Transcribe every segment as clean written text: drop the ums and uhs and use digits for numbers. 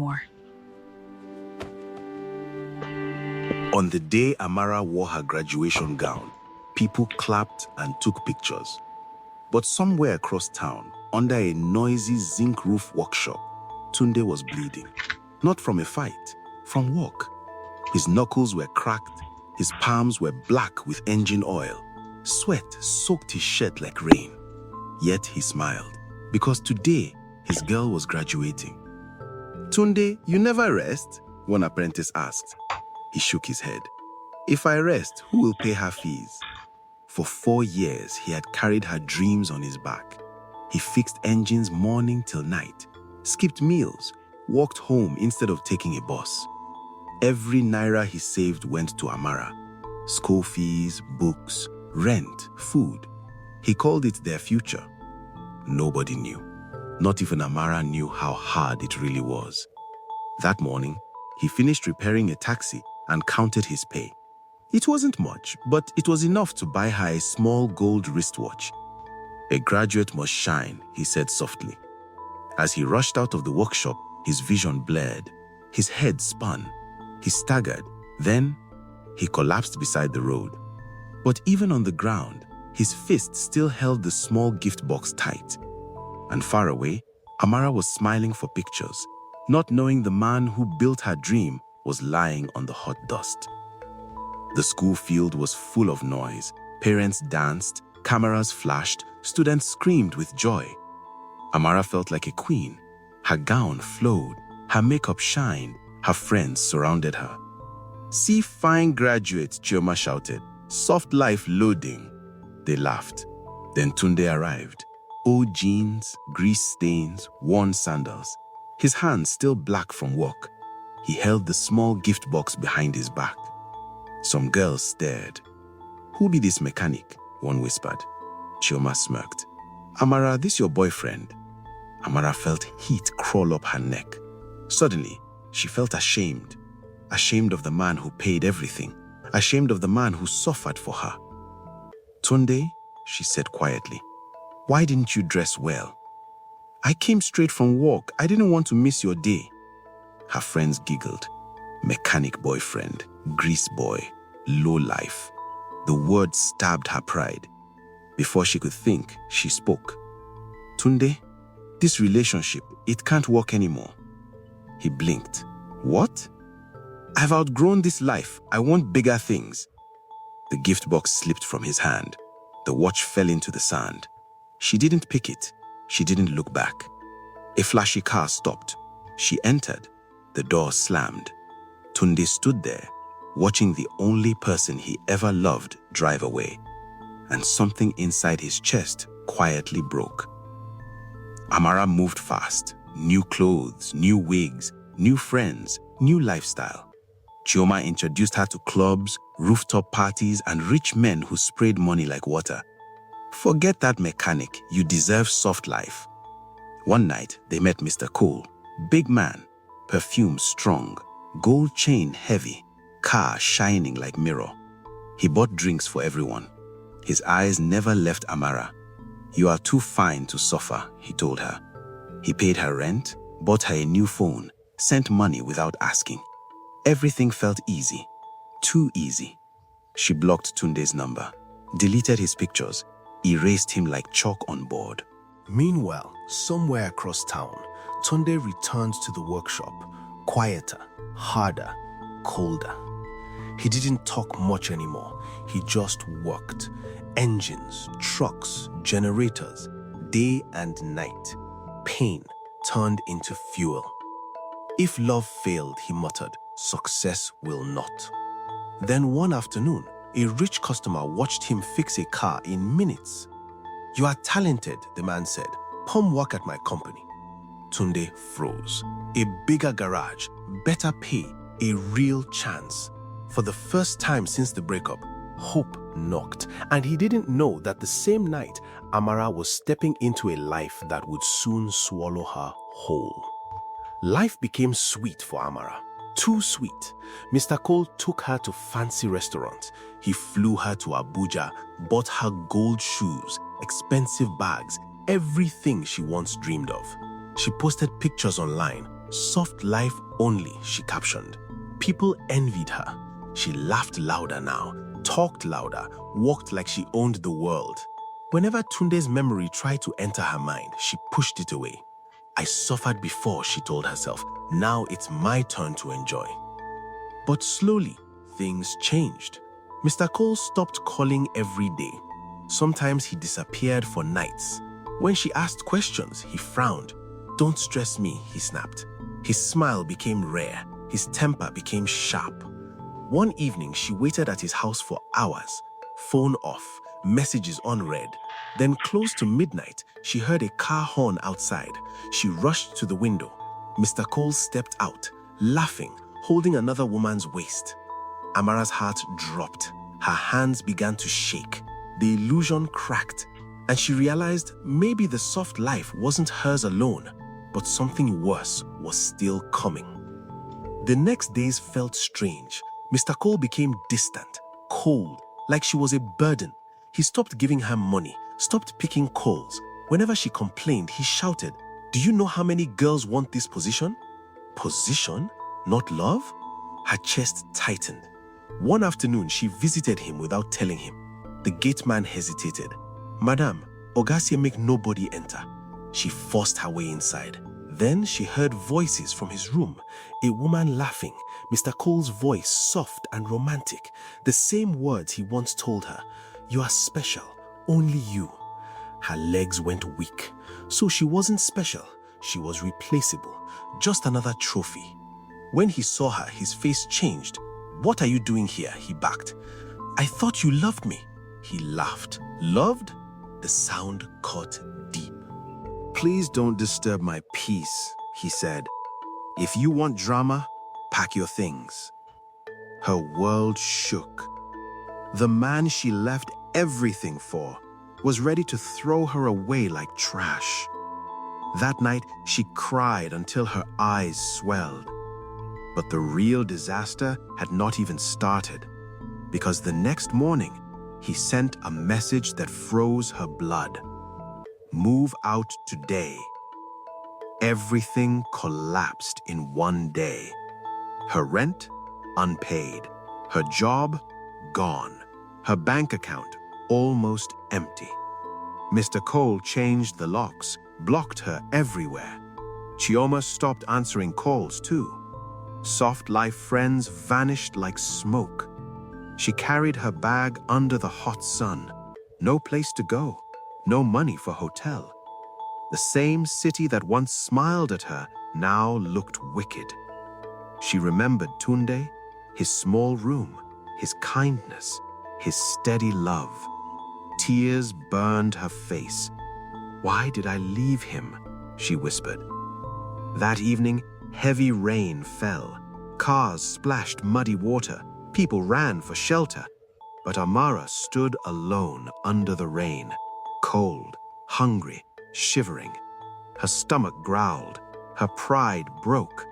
anymore. On the day Amara wore her graduation gown, people clapped and took pictures. But somewhere across town, under a noisy zinc roof workshop, Tunde was bleeding. Not from a fight, from work. His knuckles were cracked, his palms were black with engine oil. Sweat soaked his shirt like rain. Yet he smiled, because today his girl was graduating. "Tunde, you never rest?" one apprentice asked. He shook his head. "If I rest, who will pay her fees?" For 4 years, he had carried her dreams on his back. He fixed engines morning till night, skipped meals, walked home instead of taking a bus. Every naira he saved went to Amara. School fees, books, rent, food. He called it their future. Nobody knew. Not even Amara knew how hard it really was. That morning, he finished repairing a taxi and counted his pay. It wasn't much, but it was enough to buy her a small gold wristwatch. "A graduate must shine," he said softly. As he rushed out of the workshop, his vision blurred. His head spun. He staggered. Then, he collapsed beside the road. But even on the ground, his fist still held the small gift box tight. And far away, Amara was smiling for pictures, not knowing the man who built her dream was lying on the hot dust. The school field was full of noise. Parents danced, cameras flashed, students screamed with joy. Amara felt like a queen. Her gown flowed, her makeup shined, her friends surrounded her. "See fine graduates," Chioma shouted. "Soft life loading." They laughed. Then Tunde arrived. Old jeans, grease stains, worn sandals. His hands still black from work. He held the small gift box behind his back. Some girls stared. "Who be this mechanic?" one whispered. Chioma smirked. "Amara, this your boyfriend?" Amara felt heat crawl up her neck. Suddenly, she felt ashamed. Ashamed of the man who paid everything. Ashamed of the man who suffered for her. "Tunde," she said quietly, "why didn't you dress well?" "I came straight from work. I didn't want to miss your day." Her friends giggled. Mechanic boyfriend, grease boy, low life. The word stabbed her pride. Before she could think, she spoke. "Tunde, this relationship, it can't work anymore." He blinked. "What?" "I've outgrown this life. I want bigger things." The gift box slipped from his hand. The watch fell into the sand. She didn't pick it. She didn't look back. A flashy car stopped. She entered. The door slammed. Tunde stood there, watching the only person he ever loved drive away. And something inside his chest quietly broke. Amara moved fast. New clothes, new wigs, new friends, new lifestyle. Chioma introduced her to clubs, rooftop parties, and rich men who sprayed money like water. "Forget that mechanic. You deserve soft life." One night, they met Mr. Cole. Big man, perfume strong, gold chain heavy, car shining like mirror. He bought drinks for everyone. His eyes never left Amara. "You are too fine to suffer," he told her. He paid her rent, bought her a new phone, sent money without asking. Everything felt easy. Too easy. She blocked Tunde's number, deleted his pictures, erased him like chalk on board. Meanwhile, somewhere across town, Tunde returned to the workshop, quieter, harder, colder. He didn't talk much anymore. He just worked. Engines, trucks, generators, day and night. Pain turned into fuel. If love failed, he muttered, success will not. Then one afternoon, a rich customer watched him fix a car in minutes. "You are talented," the man said. "Come work at my company." Tunde froze. A bigger garage, better pay, a real chance. For the first time since the breakup, hope knocked, and he didn't know that the same night, Amara was stepping into a life that would soon swallow her whole. Life became sweet for Amara. Too sweet. Mr. Cole took her to fancy restaurants. He flew her to Abuja, bought her gold shoes, expensive bags, everything she once dreamed of. She posted pictures online, Soft life only, she captioned. People envied her. She laughed louder now, talked louder, walked like she owned the world. Whenever Tunde's memory tried to enter her mind, she pushed it away. I suffered before, she told herself. Now it's my turn to enjoy. But slowly, things changed. Mr. Cole stopped calling every day. Sometimes he disappeared for nights. When she asked questions, he frowned. Don't stress me, he snapped. His smile became rare. His temper became sharp. One evening, she waited at his house for hours. Phone off, messages unread. Then close to midnight, she heard a car horn outside. She rushed to the window. Mr. Cole stepped out, laughing, holding another woman's waist. Amara's heart dropped. Her hands began to shake. The illusion cracked, and she realized maybe the soft life wasn't hers alone, but something worse was still coming. The next days felt strange. Mr. Cole became distant, cold, like she was a burden. He stopped giving her money, stopped picking calls. Whenever she complained, he shouted, "Do you know how many girls want this position?" Position? Not love? Her chest tightened. One afternoon, she visited him without telling him. The gateman hesitated. "Madam, Ogasie make nobody enter." She forced her way inside. Then she heard voices from his room, a woman laughing, Mr. Cole's voice soft and romantic, the same words he once told her, "You are special, only you." Her legs went weak. So she wasn't special, she was replaceable, just another trophy. When he saw her, his face changed. "What are you doing here?" he barked. "I thought you loved me." He laughed. "Loved?" The sound cut deep. "Please don't disturb my peace," he said. "If you want drama, pack your things." Her world shook. The man she left everything for was ready to throw her away like trash. That night, she cried until her eyes swelled. But the real disaster had not even started, because the next morning, he sent a message that froze her blood. "Move out today." Everything collapsed in one day. Her rent, unpaid. Her job, gone. Her bank account, almost empty. Mr. Cole changed the locks, blocked her everywhere. Chioma stopped answering calls too. Soft life friends vanished like smoke. She carried her bag under the hot sun. No place to go, no money for hotel. The same city that once smiled at her now looked wicked. She remembered Tunde, his small room, his kindness, his steady love. Tears burned her face. "Why did I leave him?" she whispered. That evening, heavy rain fell. Cars splashed muddy water. People ran for shelter. But Amara stood alone under the rain, cold, hungry, shivering. Her stomach growled. Her pride broke.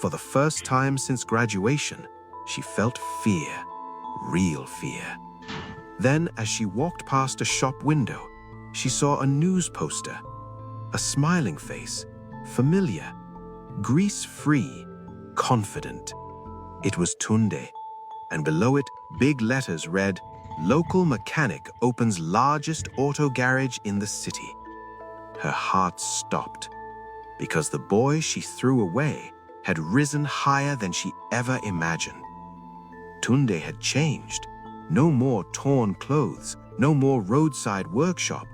For the first time since graduation, she felt fear, real fear. Then, as she walked past a shop window, she saw a news poster. A smiling face, familiar, grease-free, confident. It was Tunde, and below it, big letters read, "Local mechanic opens largest auto garage in the city." Her heart stopped, because the boy she threw away had risen higher than she ever imagined. Tunde had changed. No more torn clothes, no more roadside workshop.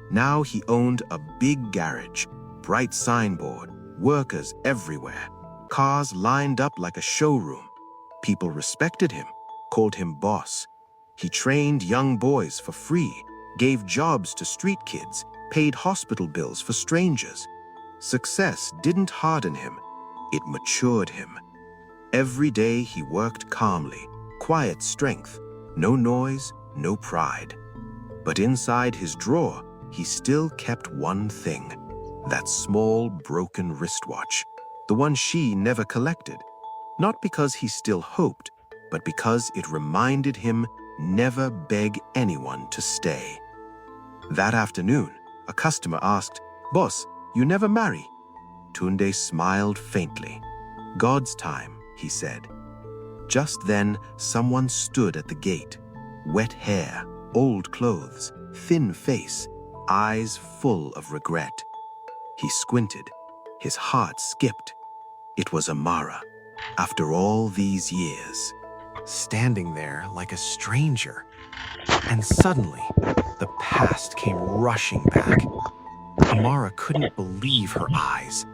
Now he owned a big garage, bright signboard, workers everywhere, cars lined up like a showroom. People respected him, called him boss. He trained young boys for free, gave jobs to street kids, paid hospital bills for strangers. Success didn't harden him, it matured him. Every day he worked calmly, quiet strength, no noise, no pride. But inside his drawer, he still kept one thing, that small broken wristwatch, the one she never collected. Not because he still hoped, but because it reminded him never beg anyone to stay. That afternoon, a customer asked, "Boss, you never marry?" Tunde smiled faintly. "God's time," he said. Just then, someone stood at the gate. Wet hair, old clothes, thin face, eyes full of regret. He squinted. His heart skipped. It was Amara, after all these years. Standing there like a stranger. And suddenly, the past came rushing back. Amara couldn't believe her eyes.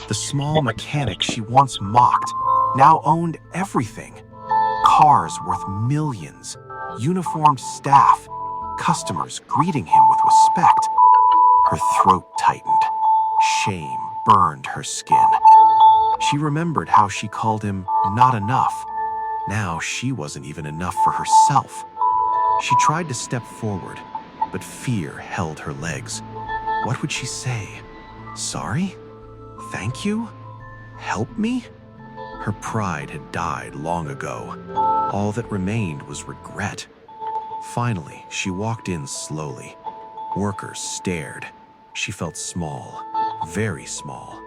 The small mechanic she once mocked now owned everything. Cars worth millions, uniformed staff, customers greeting him with respect. Her throat tightened. Shame burned her skin. She remembered how she called him not enough. Now she wasn't even enough for herself. She tried to step forward, but fear held her legs. What would she say? Sorry? Thank you? Help me? Her pride had died long ago. All that remained was regret. Finally, she walked in slowly. Workers stared. She felt small, very small.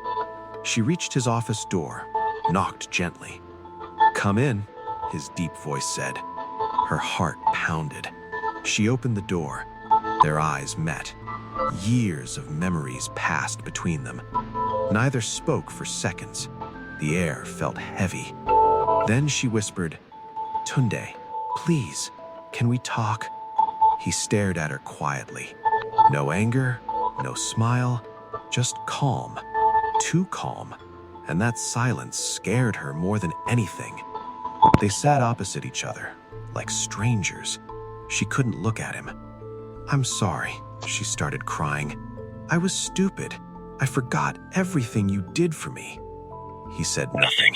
She reached his office door, knocked gently. "Come in," his deep voice said. Her heart pounded. She opened the door. Their eyes met. Years of memories passed between them. Neither spoke for seconds. The air felt heavy. Then she whispered, "Tunde, please, can we talk?" He stared at her quietly. No anger, no smile, just calm. Too calm. And that silence scared her more than anything. They sat opposite each other, like strangers. She couldn't look at him. "I'm sorry," she started crying. "I was stupid. I forgot everything you did for me." He said nothing.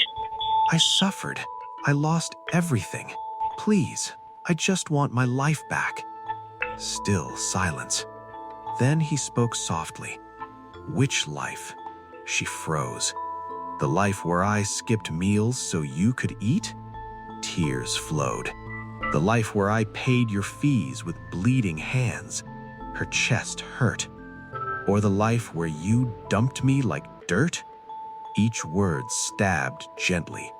"I suffered. I lost everything. Please, I just want my life back." Still silence. Then he spoke softly. "Which life?" She froze. "The life where I skipped meals so you could eat?" Tears flowed. "The life where I paid your fees with bleeding hands?" Her chest hurt. "Or the life where you dumped me like dirt?" Each word stabbed gently,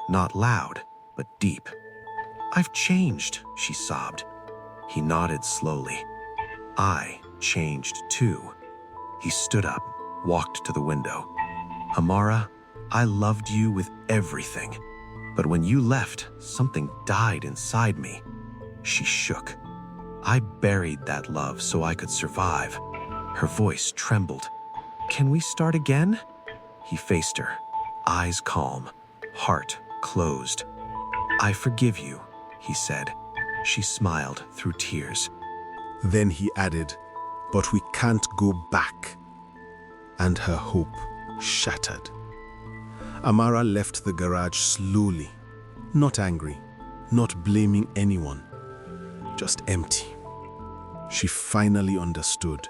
not loud, but deep. "I've changed," she sobbed. He nodded slowly. "I changed too." He stood up, walked to the window. "Amara, I loved you with everything. But when you left, something died inside me." She shook. "I buried that love so I could survive." Her voice trembled. "Can we start again?" He faced her, eyes calm, heart closed. "I forgive you," he said. She smiled through tears. Then he added, "But we can't go back." And her hope shattered. Amara left the garage slowly, not angry, not blaming anyone, just empty. She finally understood.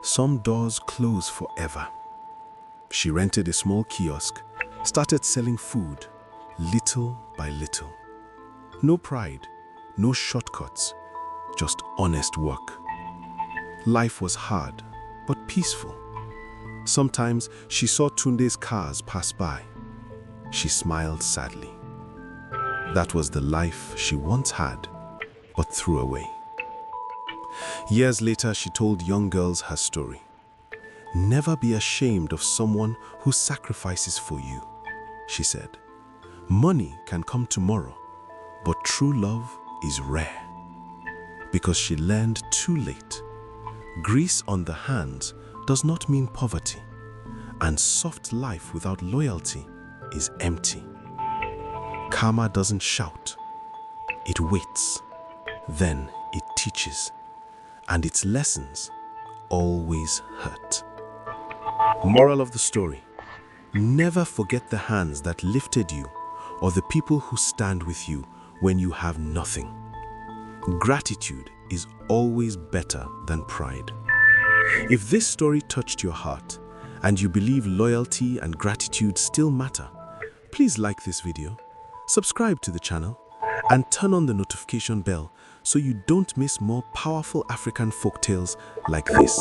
Some doors close forever. She rented a small kiosk, started selling food, little by little. No pride, no shortcuts, just honest work. Life was hard, but peaceful. Sometimes she saw Tunde's cars pass by. She smiled sadly. That was the life she once had, but threw away. Years later, she told young girls her story. "Never be ashamed of someone who sacrifices for you," she said. "Money can come tomorrow, but true love is rare." Because she learned too late. Grease on the hands does not mean poverty, and soft life without loyalty is empty. Karma doesn't shout, it waits, then it teaches, and its lessons always hurt. Moral of the story: never forget the hands that lifted you or the people who stand with you when you have nothing. Gratitude is always better than pride. If this story touched your heart and you believe loyalty and gratitude still matter, please like this video, subscribe to the channel, and turn on the notification bell so you don't miss more powerful African folktales like this.